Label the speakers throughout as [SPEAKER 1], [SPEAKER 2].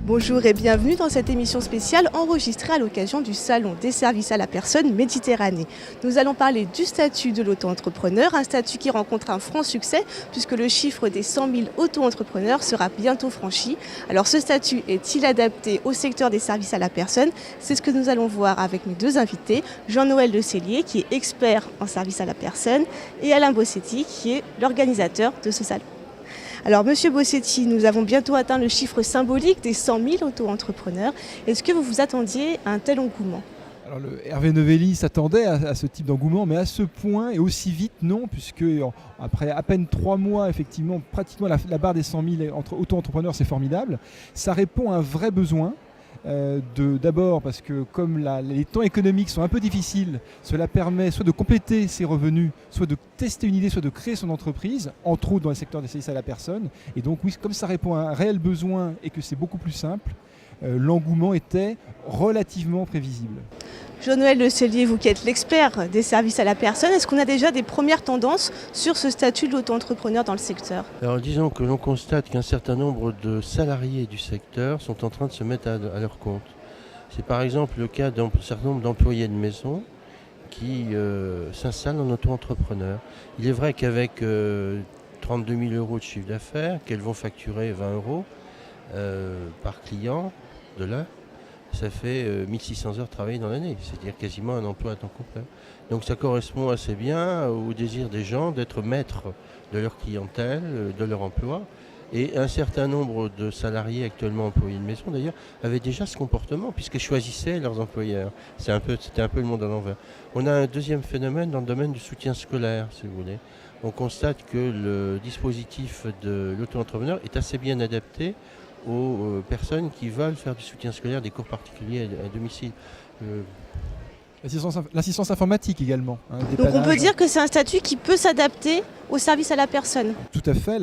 [SPEAKER 1] Bonjour et bienvenue dans cette émission spéciale enregistrée à l'occasion du Salon des services à la personne Méditerranée. Nous allons parler du statut de l'auto-entrepreneur, un statut qui rencontre un franc succès puisque le chiffre des 100 000 auto-entrepreneurs sera bientôt franchi. Alors ce statut est-il adapté au secteur des services à la personne? C'est ce que nous allons voir avec mes deux invités, Jean-Noël Le Cellier qui est expert en services à la personne et Alain Bossetti qui est l'organisateur de ce salon. Alors, Monsieur Bossetti, nous avons bientôt atteint le chiffre symbolique des 100 000 auto-entrepreneurs. Est-ce que vous vous attendiez à un tel engouement ?
[SPEAKER 2] Alors, Hervé Novelli s'attendait à ce type d'engouement, mais à ce point et aussi vite, non, puisque après à peine 3 mois, effectivement, pratiquement la barre des 100 000 auto-entrepreneurs, c'est formidable. Ça répond à un vrai besoin. D'abord parce que comme les temps économiques sont un peu difficiles, cela permet soit de compléter ses revenus, soit de tester une idée, soit de créer son entreprise, entre autres dans le secteur des services à la personne. Et donc oui, comme ça répond à un réel besoin et que c'est beaucoup plus simple, l'engouement était relativement prévisible.
[SPEAKER 1] Jean-Noël Le Cellier, vous qui êtes l'expert des services à la personne, est-ce qu'on a déjà des premières tendances sur ce statut de l'auto-entrepreneur dans le secteur ?
[SPEAKER 3] Alors disons que l'on constate qu'un certain nombre de salariés du secteur sont en train de se mettre à leur compte. C'est par exemple le cas d'un certain nombre d'employés de maison qui s'installent en auto-entrepreneur. Il est vrai qu'avec 32 000 euros de chiffre d'affaires, qu'elles vont facturer 20 euros par client de l'heure, ça fait 1600 heures travaillées dans l'année, c'est-à-dire quasiment un emploi à temps complet. Donc ça correspond assez bien au désir des gens d'être maîtres de leur clientèle, de leur emploi. Et un certain nombre de salariés actuellement employés de maison, d'ailleurs, avaient déjà ce comportement, puisqu'ils choisissaient leurs employeurs. C'était un peu le monde à l'envers. On a un deuxième phénomène dans le domaine du soutien scolaire, si vous voulez. On constate que le dispositif de l'auto-entrepreneur est assez bien adapté aux personnes qui veulent faire du soutien scolaire, des cours particuliers à domicile.
[SPEAKER 2] L'assistance informatique également.
[SPEAKER 1] Donc on peut dire que c'est un statut qui peut s'adapter au service à la personne.
[SPEAKER 2] Tout à fait.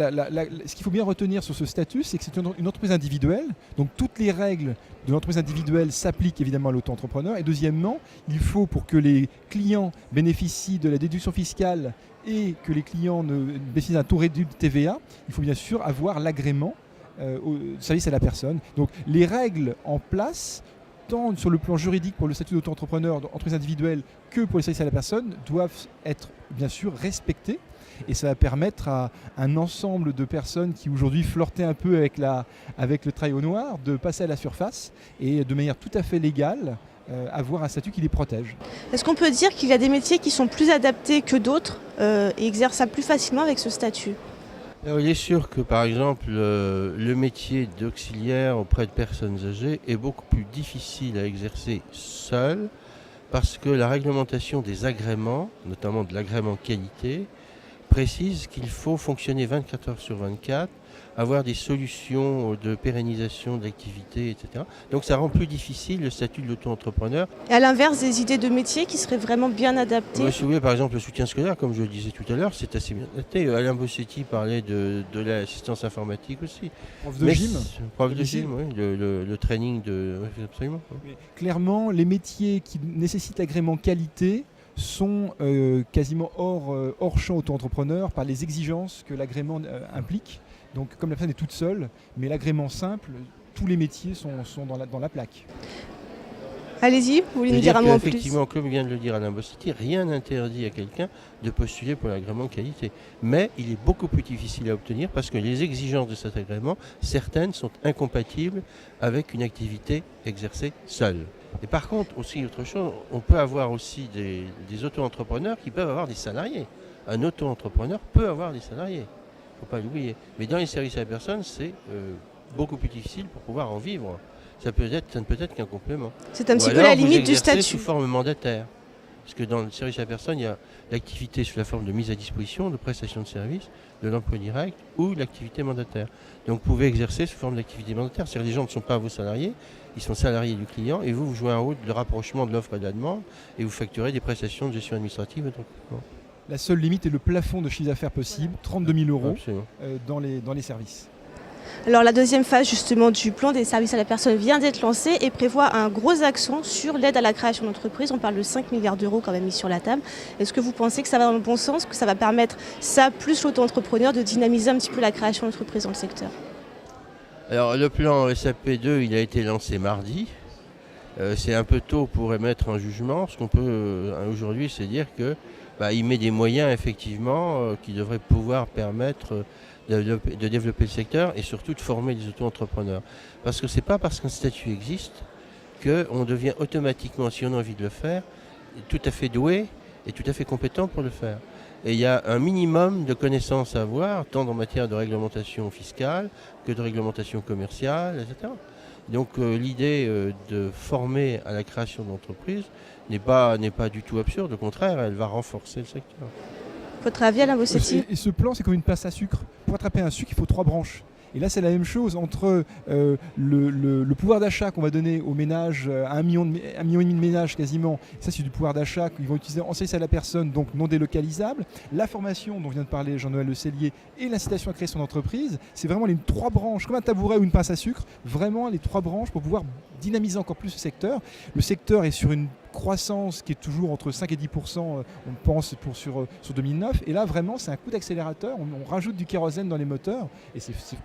[SPEAKER 2] Ce qu'il faut bien retenir sur ce statut, c'est que c'est une entreprise individuelle. Donc toutes les règles de l'entreprise individuelle s'appliquent évidemment à l'auto-entrepreneur. Et deuxièmement, il faut pour que les clients bénéficient de la déduction fiscale et que les clients bénéficient d'un taux réduit de TVA, il faut bien sûr avoir l'agrément au service à la personne. Donc les règles en place, tant sur le plan juridique pour le statut d'auto-entrepreneur d'entreprise individuelle que pour les services à la personne, doivent être bien sûr respectées. Et ça va permettre à un ensemble de personnes qui aujourd'hui flirtaient un peu avec le travail au noir de passer à la surface et de manière tout à fait légale avoir un statut qui les protège.
[SPEAKER 1] Est-ce qu'on peut dire qu'il y a des métiers qui sont plus adaptés que d'autres et exerçables plus facilement avec ce statut ?
[SPEAKER 3] Alors, il est sûr que par exemple le métier d'auxiliaire auprès de personnes âgées est beaucoup plus difficile à exercer seul parce que la réglementation des agréments, notamment de l'agrément qualité, précise qu'il faut fonctionner 24 heures sur 24, avoir des solutions de pérennisation de l'activité, etc. Donc ça rend plus difficile le statut de l'auto-entrepreneur.
[SPEAKER 1] Et à l'inverse, des idées de métiers qui seraient vraiment bien adaptées.
[SPEAKER 3] Si vous voulez, par exemple, le soutien scolaire, comme je le disais tout à l'heure, c'est assez bien adapté. Alain Bossetti parlait de l'assistance informatique aussi.
[SPEAKER 2] Prof de gym.
[SPEAKER 3] Prof de gym, oui. Le training de... Oui, absolument.
[SPEAKER 2] Mais clairement, les métiers qui nécessitent agrément qualité sont quasiment hors champ auto-entrepreneur par les exigences que l'agrément implique. Donc comme la personne est toute seule, mais l'agrément simple, tous les métiers sont dans la plaque.
[SPEAKER 1] Allez-y, vous voulez nous dire un mot en plus ?
[SPEAKER 3] Effectivement, comme vient de le dire Alain Bossetti, rien n'interdit à quelqu'un de postuler pour l'agrément qualité. Mais il est beaucoup plus difficile à obtenir parce que les exigences de cet agrément, certaines sont incompatibles avec une activité exercée seule. Et par contre, aussi autre chose, on peut avoir aussi des auto-entrepreneurs qui peuvent avoir des salariés. Un auto-entrepreneur peut avoir des salariés. Il ne faut pas l'oublier. Mais dans les services à la personne, c'est beaucoup plus difficile pour pouvoir en vivre. Ça ne peut être qu'un complément.
[SPEAKER 1] C'est un petit peu la limite du statut.
[SPEAKER 3] Sous forme mandataire. Parce que dans le service à la personne, il y a l'activité sous la forme de mise à disposition, de prestation de service, de l'emploi direct ou l'activité mandataire. Donc vous pouvez exercer sous forme d'activité mandataire. C'est-à-dire que les gens ne sont pas vos salariés, ils sont salariés du client et vous jouez un rôle de rapprochement de l'offre et de la demande et vous facturez des prestations de gestion administrative et de recrutement.
[SPEAKER 2] La seule limite est le plafond de chiffre d'affaires possible, 32 000 euros dans les services.
[SPEAKER 1] Alors la deuxième phase justement du plan des services à la personne vient d'être lancée et prévoit un gros accent sur l'aide à la création d'entreprises. On parle de 5 milliards d'euros quand même mis sur la table. Est-ce que vous pensez que ça va dans le bon sens, que ça va permettre ça plus l'auto-entrepreneur de dynamiser un petit peu la création d'entreprises dans le secteur ?
[SPEAKER 3] Alors le plan SAP2, il a été lancé mardi. C'est un peu tôt pour émettre un jugement. Ce qu'on peut aujourd'hui, c'est dire que il met des moyens effectivement qui devraient pouvoir permettre de développer le secteur et surtout de former les auto-entrepreneurs. Parce que c'est pas parce qu'un statut existe qu'on devient automatiquement, si on a envie de le faire, tout à fait doué et tout à fait compétent pour le faire. Et il y a un minimum de connaissances à avoir, tant en matière de réglementation fiscale que de réglementation commerciale, etc. Donc l'idée de former à la création d'entreprises n'est pas du tout absurde, au contraire, elle va renforcer le secteur.
[SPEAKER 1] Votre avis, Alain Bossetti?
[SPEAKER 2] Et ce plan, c'est comme une pince à sucre. Pour attraper un sucre, il faut 3 branches. Et là, c'est la même chose entre le pouvoir d'achat qu'on va donner aux ménages, à 1,5 million de ménages quasiment. Ça, c'est du pouvoir d'achat qu'ils vont utiliser en service à la personne, donc non délocalisable. La formation dont vient de parler Jean-Noël Le Cellier et l'incitation à créer son entreprise, c'est vraiment les 3 branches, comme un tabouret ou une pince à sucre, vraiment les 3 branches pour pouvoir dynamiser encore plus ce secteur. Le secteur est sur une croissance qui est toujours entre 5 et 10%, on pense sur 2009. Et là, vraiment, c'est un coup d'accélérateur. On rajoute du kérosène dans les moteurs. Et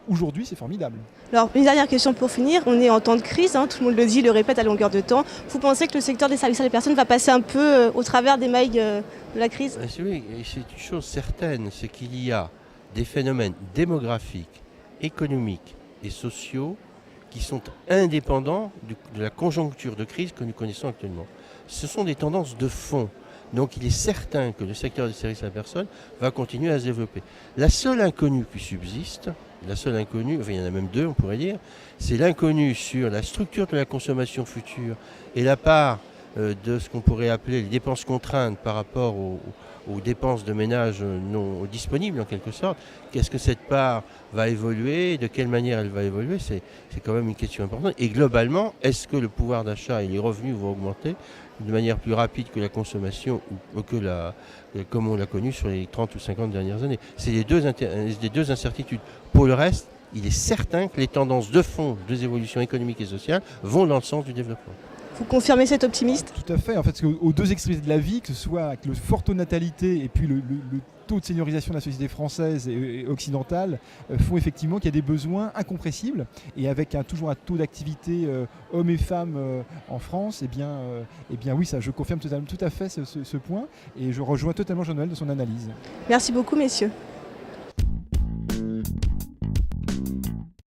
[SPEAKER 2] aujourd'hui, c'est formidable.
[SPEAKER 1] Alors, une dernière question pour finir. On est en temps de crise, tout le monde le dit, le répète à longueur de temps. Vous pensez que le secteur des services à la personne va passer un peu au travers des mailles de la crise?
[SPEAKER 3] Oui, c'est une chose certaine, c'est qu'il y a des phénomènes démographiques, économiques et sociaux qui sont indépendants de la conjoncture de crise que nous connaissons actuellement. Ce sont des tendances de fond. Donc il est certain que le secteur des services à la personne va continuer à se développer. La seule inconnue qui subsiste, il y en a même 2 on pourrait dire, c'est l'inconnu sur la structure de la consommation future et la part de ce qu'on pourrait appeler les dépenses contraintes par rapport aux dépenses de ménage non disponibles en quelque sorte. Qu'est-ce que cette part va évoluer? De quelle manière elle va évoluer? C'est quand même une question importante. Et globalement, est-ce que le pouvoir d'achat et les revenus vont augmenter de manière plus rapide que la consommation ou comme on l'a connu sur les 30 ou 50 dernières années? C'est les deux incertitudes. Pour le reste, il est certain que les tendances de fond des évolutions économiques et sociales vont dans le sens du développement.
[SPEAKER 1] Vous confirmez cet optimisme?
[SPEAKER 2] Tout à fait. En fait, aux 2 extrémités de la vie, que ce soit avec le fort taux de natalité et puis le taux de seniorisation de la société française et occidentale, font effectivement qu'il y a des besoins incompressibles. Et avec toujours un taux d'activité hommes et femmes en France, eh bien oui, ça, je confirme tout à fait ce point. Et je rejoins totalement Jean-Noël de son analyse.
[SPEAKER 1] Merci beaucoup, messieurs.